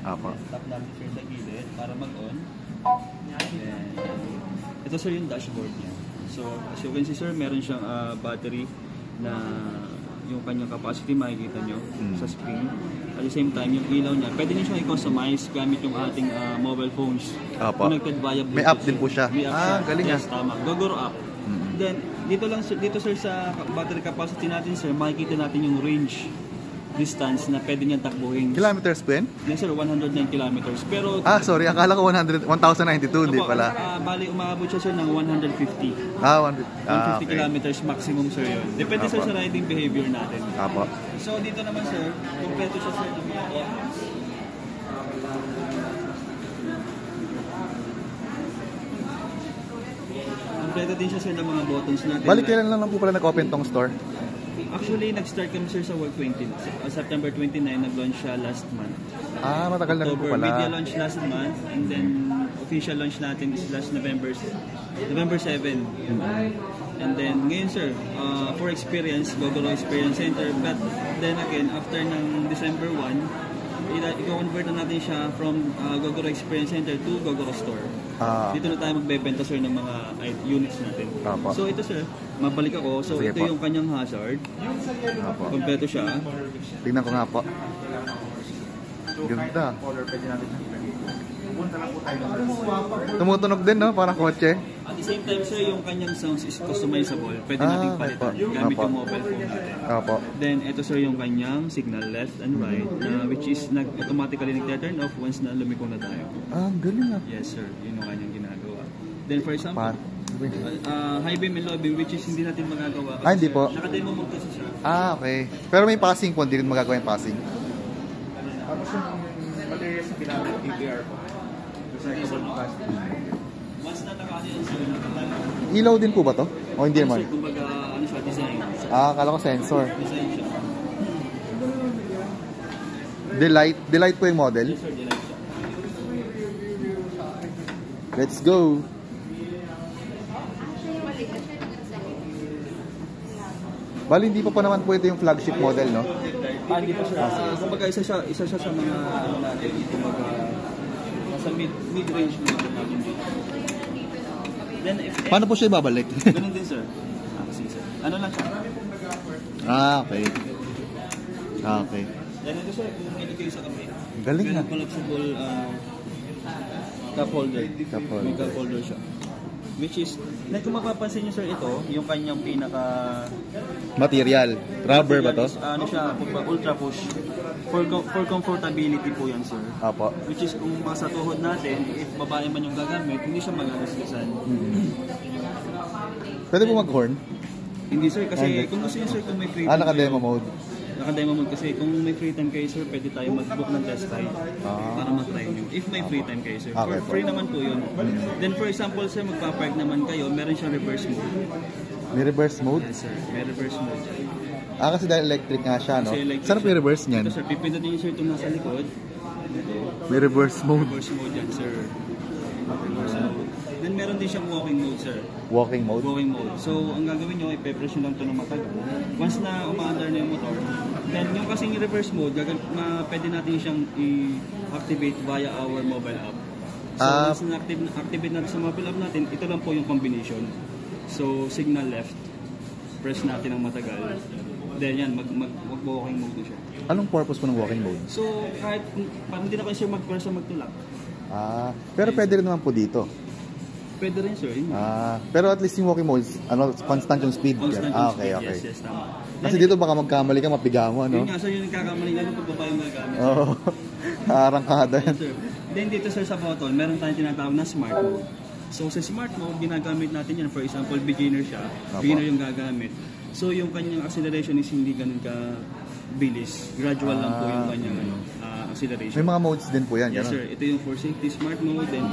Apo. Tap natin sir sa gilid para mag-on. Ito sir yung dashboard niya. So as you can see sir, meron siyang battery na yung kanyang capacity makikita nyo sa screen. At the same time, yung ilaw niya, pwede nyo siyang i-customize gamit yung ating mobile phones. Apo. Connected via Bluetooth. May app din po siya. May app siya. Galing yes, tama. Gogoro app. Then, dito sir sa battery capacity natin sir, makikita natin yung range distance na pwede niyang takbuhin. Kilometers po yan? Yes sir, 109 kilometers. Pero, sorry, akala ko 1092, hindi pala. Bali, umaabot siya sir ng 150. 150 kilometers maximum sir yun. Depende sir sa riding behavior natin. Apo. So dito naman sir, kompleto siya sir ng mga buttons. Kompleto din siya sir ng mga buttons natin. Balik kailan lang po pala nag-open tong store? Actually, nag-start kami sir sa World 20. September 29, nag-launch siya last month. Matagal na rin po pala. Media launch last month, and then official launch natin is last November 7. And then, ngayon sir, for experience, Gogoro Experience Center. But then again, after ng December 1, i-convert na natin siya from Gogoro Experience Center to Gogoro Store. Dito na tayo magbebenta sir ng mga units natin. So ito sir, mabalik ako. So sige ito po. yung kanyang hazard. Kompleto siya. Tingnan ko nga po. Ganda. Tumutunog din, no? Parang kotse. At the same time sir, yung kanyang sounds is customizable. Pwede nating palitan gamit yung mobile phone natin. Then ito sir yung kanyang signal left and right, which is automatically nag-turn off once na lumiko na tayo. Galing ah. Yes sir, yun yung kanyang ginagawa. Then for example, high beam and low beam, which is hindi natin magagawa. Hindi po. Naka-demo mode kasi siya. Okay. Pero may passing po, hindi rin magagawa yung passing. Tapos yung materials na ginamit TBR po. Once na naka-ano yan sir, Ilaw din po ba to? O hindi naman? sir, kumbaga ano siya, design. Akala ko sensor. Design siya. Delight po yung model. Yes sir, delight siya. Let's go. Bali, hindi pa naman po ito yung flagship model, no? Hindi pa siya. Kumbaga isa siya sa mga ano natin, kumbaga nasa mid-range natin dito. Then Paano po siya ibabalik? ganun din sir. Kasi sir. Ano lang siya? Okay. Okay. Then ito sir, kung hindi kayo sa kamay. Galing na. Collapsible cup holder. Cup holder. May cup holder siya. Which is, kung mapapansin niyo sir, ito, yung kanyang pinaka Material. Rubber ba to? ano siya, ultra push. For comfortability po yan sir. Apo. Which is kung sa tuhod natin, if babae man yung gagamit, hindi siya magagasgasan. Pwede po mag-horn? Hindi sir, kasi kung gusto niyo sir, kung may free time Naka-demo mode. Naka-demo mode kasi kung may free time kayo sir, pwede tayo mag-book ng test ride para mag-try nyo. If may free time kayo sir. Okay, Free naman po yun. Then for example sir, magpa-park naman kayo, meron siyang reverse mode. May reverse mode? Yes sir, may reverse mode. Kasi dahil electric nga siya, no? Kasi electric Saan po yung reverse niyan? Ito sir, pipindutin niyo sir itong nasa likod. May reverse mode. Reverse mode yan sir. Reverse mode. Then meron din siyang walking mode sir. Walking mode? Walking mode. So ang gagawin nyo, ipe-press nyo lang ito ng matagal. Once na umaandar na yung motor, then yung kasing reverse mode, pwede natin siyang i-activate via our mobile app. So once na activate natin sa mobile app natin, ito lang po yung combination. So signal left, press natin ng matagal. Then yan, mag-walking mode siya. Anong purpose po ng walking mode? So kahit parang hindi na kayo sir mag-press o magtulak. Pero pwede rin naman po dito. Pwede rin sir. Pero at least yung walking mode, constant yung speed. Constant yung Okay. speed. Yes, tama. Kasi dito baka magkamali ka, mapiga mo, ano? Yun nga sir, yung nagkakamali lalo pag babae yung gagamit. Oo. Arangkada yan. Sir. Then dito sir sa button, meron tayong tinatawag na smart mode. So sa smart mode, ginagamit natin yan. For example, beginner siya. Beginner yung gagamit. So yung kanyang acceleration is hindi ganun ka bilis. Gradual lang po yung kanyang acceleration. May mga modes din po yan. Yes ganun? sir, ito yung for safety smart mode. Then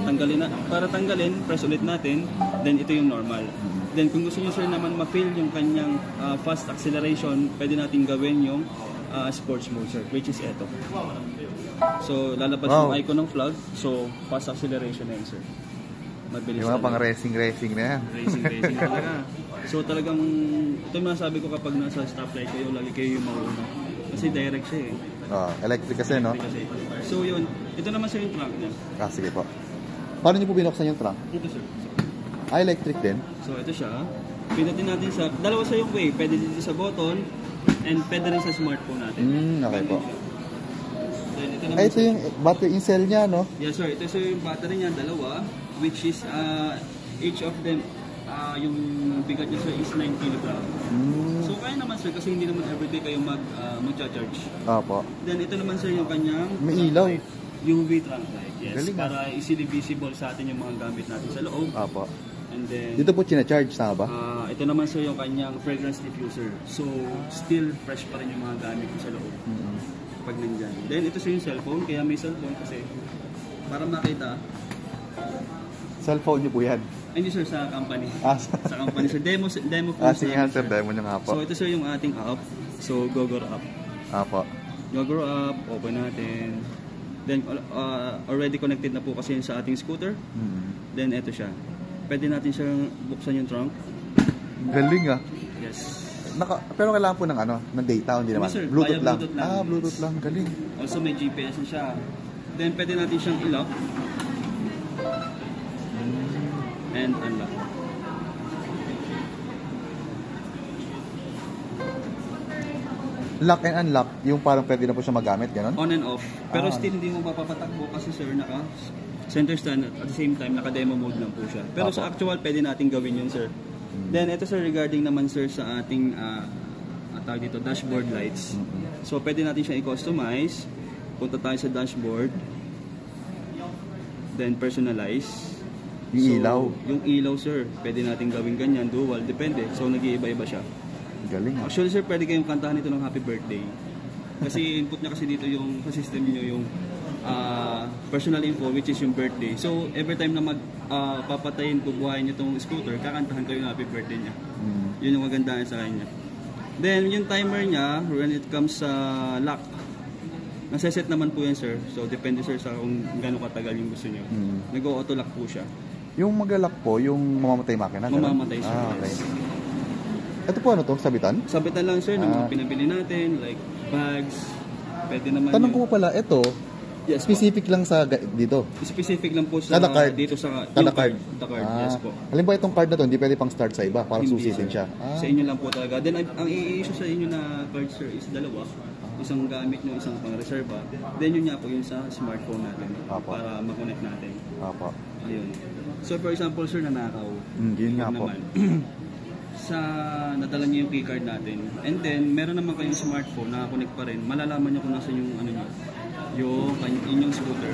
para tanggalin, press ulit natin. Then ito yung normal. Then kung gusto niyo sir naman ma-feel yung kanyang fast acceleration, pwede natin gawin yung sports mode sir, which is ito. So lalabas yung icon ng flag. So fast acceleration na yun sir. Mabilis yung mga pang racing na yan. Racing talaga. So talagang, ito yung masasabi ko kapag nasa stoplight kayo, lagi kayo yung mauna. Kasi direct siya eh. Electric kasi, no? Kasi. So yun, ito naman sir yung trunk niya. Sige po. Paano niyo po binuksan yung trunk? Ito sir. Electric din? So ito siya. Pindutin natin sa, dalawa sa yung way. Pwede dito sa button and pwede rin sa smartphone natin. Okay po. Then, ito naman Ito yung battery in cell niya, no? Yes sir, ito yung battery niya, dalawa. Which is, each of them, yung bigat niya sir is 9 kg. So kaya naman sir, kasi hindi naman everyday kayo mag-charge. Opo. Then ito naman sir yung kanyang May ilaw. UV trunk light. Yes, Galing, para easily visible sa atin yung mga gamit natin sa loob. Opo. And then, Dito po charge tama ba? ito naman sir yung kanyang fragrance diffuser. So, still fresh pa rin yung mga gamit ko sa loob. Pag nandyan. Then, ito sir yung cellphone. Kaya may cellphone kasi para makita. Cellphone niyo po yan? Hindi sir, sa company. Sa company sir. Demo phone sige nga sir, demo niyo nga po. So, ito sir yung ating app. So, Gogoro app. Opo. Gogoro app. Open natin. Then, already connected na po kasi yun sa ating scooter. Then, ito siya. Pwede natin siyang buksan yung trunk. Galing Yes. Pero kailangan po ng ng data, hindi naman. Sir, Bluetooth lang. Bluetooth lang. Bluetooth lang. Galing. Also, may GPS na siya. Then, pwede natin siyang i-lock. And unlock. Lock and unlock, yung parang pwede na po siya magamit, gano'n? On and off. Pero still, hindi mo mapapatakbo kasi sir, center stand at the same time, naka-demo mode lang po siya. Pero sa actual, pwede natin gawin yun sir. Then, ito sir, regarding naman sir sa ating tawag dito, dashboard lights. So, pwede natin siya i-customize. Punta tayo sa dashboard. Then, personalize. Yung ilaw. Yung ilaw sir, pwede natin gawin ganyan, dual, depende. So, nag-iiba-iba siya. Galing Actually sir, pwede kayong kantahan ito ng happy birthday. Kasi input niya kasi dito yung sa system niyo yung personal info which is yung birthday. So every time na papatayin, bubuhayin niyo itong scooter, kakantahan ko yung happy birthday niya. Yun yung magandaan sa kanya. Then yung timer niya, when it comes sa lock, nasa-set naman po yan sir. So depende sir sa kung gaano katagal yung gusto niyo. Nag-auto lock po siya. Yung mag-lock po, yung mamamatay makina? Mamamatay sir. Okay. Ito po sabitan? Sabitan lang sir ng mga pinabili natin, like bags, pwede naman. Tanong ko pala, ito, yes, specific lang sa dito? Specific lang po sa kada card? Dito sa kada card? The card, yes po. Halimbawa itong card na to, hindi pwede pang start sa iba, parang Hindi, susitin siya. Sa inyo lang po talaga. Then ang i-issue sa inyo na card sir is dalawa. Isang gamit nyo, isang pang reserva. Then yun nga po yung sa smartphone natin. Apo. Para ma-connect natin. Opo. Ayun. So for example sir, nanakaw. Yun nga po. Sa nadala niyo yung keycard natin. And then, meron naman kayong smartphone, nakakonect pa rin. Malalaman niyo kung nasa yung yung inyong scooter.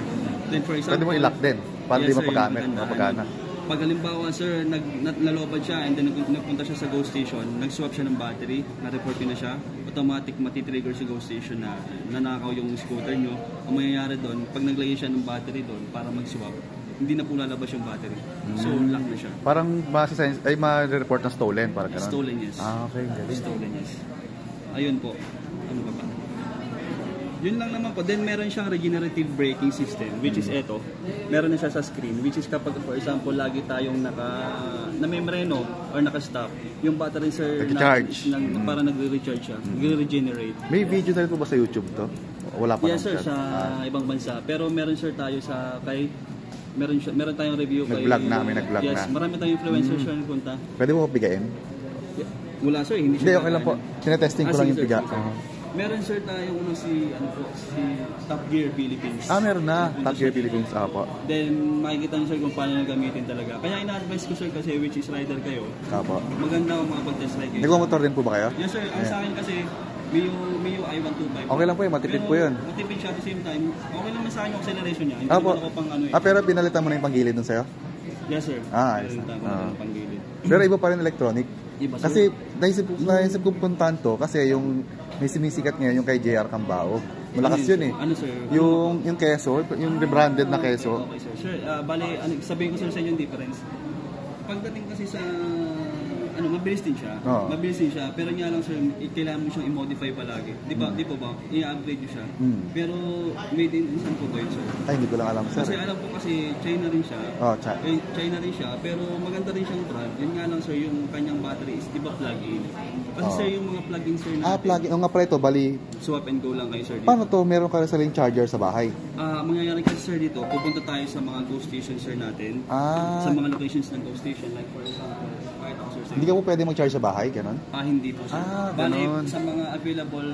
Then for example, Pwede mo i-lock din para di sir, mapagamit, yung mapagana. Pag halimbawa sir, nalobad siya and then nagpunta siya sa Go Station, nag-swap siya ng battery, na-report na siya, automatic matitrigger sa Go Station na nanakaw yung scooter nyo. Ang mangyayari doon, pag naglagay siya ng battery doon para mag-swap, hindi na po lalabas yung battery. So, lock na siya. Parang ma-report na stolen, parang gano'n? Stolen, yes. Okay, galing. Stolen, yes. Ayun po. Ano ba pa? Yun lang naman po. Then, meron siyang regenerative braking system, which is eto. Meron na siya sa screen, which is kapag, for example, lagi tayong na-membreno or naka-stop, yung battery, sir, Nag-charge. para nagre-recharge siya, nagre-regenerate. May video na rin po ba sa YouTube to? Wala pa Yes, sir, sa ibang bansa. Pero meron, sir, tayo sa meron tayong review kay... Nag-vlog na, may nag-vlog yes, na. marami tayong influencers sir na punta. Pwede mo bigayin? Wala sir, hindi Hindi, okay lang po. Tinetesting ko lang yung sige, biga. sir. Meron sir tayong si Top Gear Philippines. Meron na. Top Gear Philippines. Po. Then makikita niyo sir kung paano nyo gamitin talaga. Kaya ina-advise ko sir kasi which is rider kayo. Po. Maganda kung makapag-test ride kayo. Nagmamotor din po ba kayo? Yes sir, ang sa akin kasi Mio I-125. Okay lang po yun, matipid po yun. Matipid siya at the same time. Okay lang sa akin yung acceleration niya. Hindi Po. naman ako pang pero pinalitan mo na yung panggilid dun sa'yo? Yes sir. Ayos. Panggilid. Pero iba pa rin electronic. Iba, sir. Kasi naisip ko puntahan to kasi yung may sumisikat ngayon yung kay JR Cambao. Malakas yun eh. Ano sir? Yung keso, yung rebranded na keso. Okay sir. Sir, bale, sabihin ko sir sa inyo yung difference. Pagdating kasi sa mabilis din siya. Oo. Mabilis din siya, pero nga lang sir, kailangan mo siyang i-modify palagi. Di ba, di po ba? I-upgrade nyo siya. Pero made in saan po ba yun, sir? Ay, hindi ko lang alam, sir. Kasi alam ko kasi China rin siya. Oh, China rin siya, pero maganda rin siyang brand. Yun nga lang sir, yung kanyang battery is di ba plug-in? Kasi sir, yung mga plug-in sir natin. plug-in. O nga pala ito, bali, Swap and go lang kayo sir dito. paano to? Meron ka saling charger sa bahay? Mangyayari kasi sir dito, pupunta tayo sa mga ghost stations sir natin. Sa mga locations ng ghost station, like for example, kahit ako sir. Hindi ka po pwede mag-charge sa bahay, ganun? Hindi po sir. Ganun. Bali, sa mga available